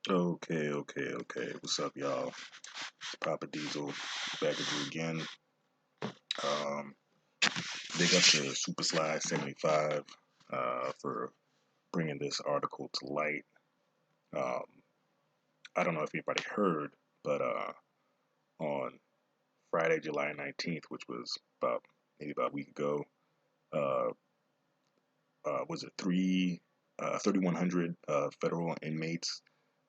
Okay. What's up, y'all? Papa Diesel back at you again. Um, Big up to Super Slide 75 for bringing this article to light. Um, I don't know if anybody heard, but on Friday, July 19th, which was maybe about a week ago, uh, was it 3,100 federal inmates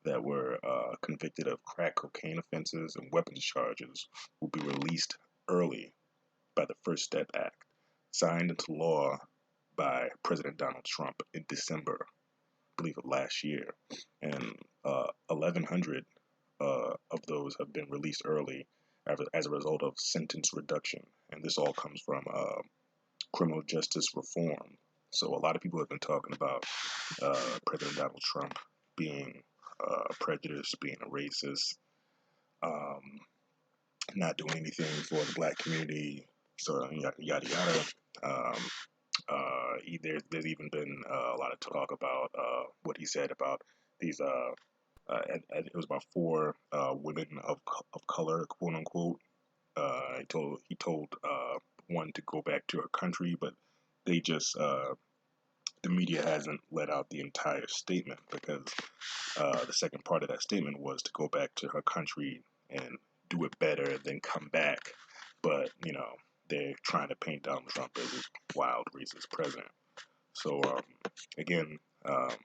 that were convicted of crack cocaine offenses and weapons charges will be released early by the First Step Act, signed into law by President Donald Trump in December, I believe, of last year. And 1,100 of those have been released early as a result of sentence reduction. And this all comes from criminal justice reform. So a lot of people have been talking about President Donald Trump being prejudiced, being a racist, um, not doing anything for the black community, so yada yada yada. Um, there's even been a lot of talk about what he said about these. It was about four women of color, quote unquote. He told one to go back to her country, but they just the media hasn't let out the entire statement because the second part of that statement was to go back to her country and do it better, then come back. But they're trying to paint Donald Trump as a wild racist president. So again, um,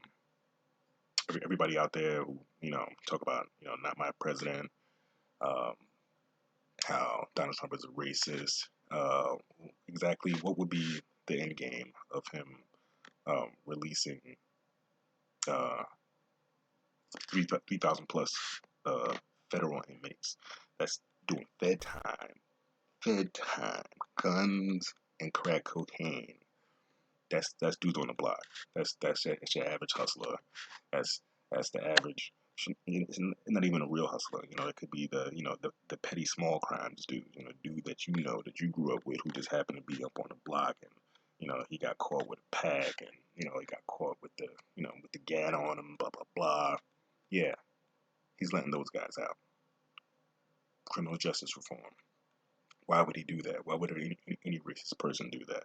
everybody out there who talk about not my president, um, how Donald Trump is a racist. Exactly what would be the end game of him releasing uh, 3,000 plus federal inmates that's doing fed time, guns and crack cocaine. That's dudes on the block. That's your average hustler. That's that's the average. It's not even a real hustler. It could be the petty small crimes dude. Dude that that you grew up with who just happened to be up on the block and he got caught with a pack and he got caught with the with the gat on him. Blah blah blah. Yeah, he's letting those guys out. Criminal justice reform. Why would he do that? Why would any racist person do that?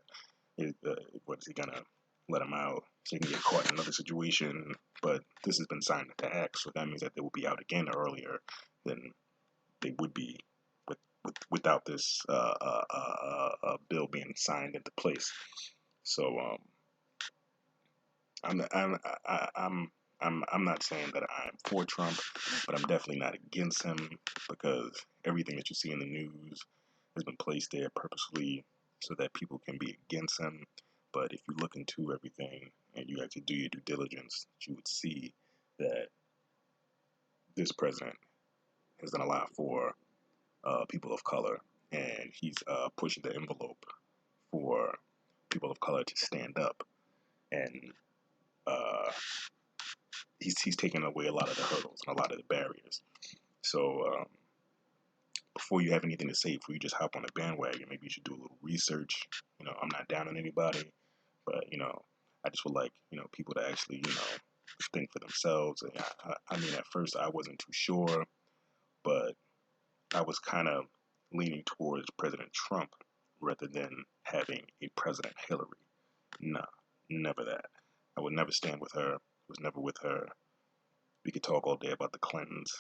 What is he gonna let him out so he can get caught in another situation? But this has been signed into act, so that means that they will be out again earlier than they would be without this bill being signed into place. So I'm I'm I'm I'm not saying that I'm for Trump, but I'm definitely not against him because everything that you see in the news has been placed there purposely so that people can be against him. But if you look into everything and you actually do your due diligence, you would see that this president has done a lot for people of color, and he's pushing the envelope for people of color to stand up, and uh, he's taking away a lot of the hurdles and a lot of the barriers. So before you have anything to say, before you just hop on a bandwagon, maybe you should do a little research. I'm not down on anybody, but I just would like people to actually think for themselves. And I mean, at first I wasn't too sure, but I was kind of leaning towards President Trump rather than having a President Hillary. Nah, never that. I would never stand with her. Was never with her. We could talk all day about the Clintons.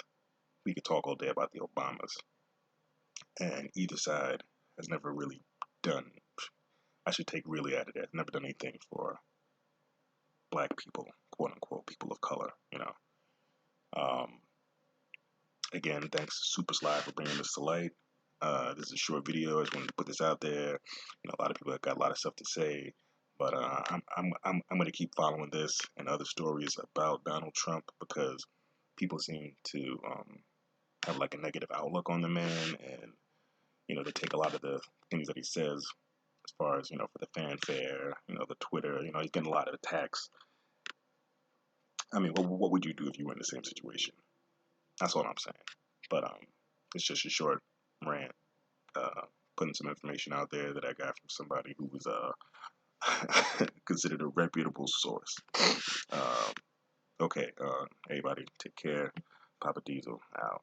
We could talk all day about the Obamas. And either side has never really done, I should take really out of that, never done anything for black people, quote unquote, people of color. Um, Again, thanks Super Slide for bringing this to light. This is a short video. I just wanted to put this out there. A lot of people have got a lot of stuff to say, but I'm going to keep following this and other stories about Donald Trump because people seem to have like a negative outlook on the man, and they take a lot of the things that he says as far as for the fanfare, the Twitter. He's getting a lot of attacks. I mean, what would you do if you were in the same situation? That's what I'm saying. But it's just a short rant, uh, putting some information out there that I got from somebody who was considered a reputable source. Um, Okay, everybody, take care. Papa Diesel out.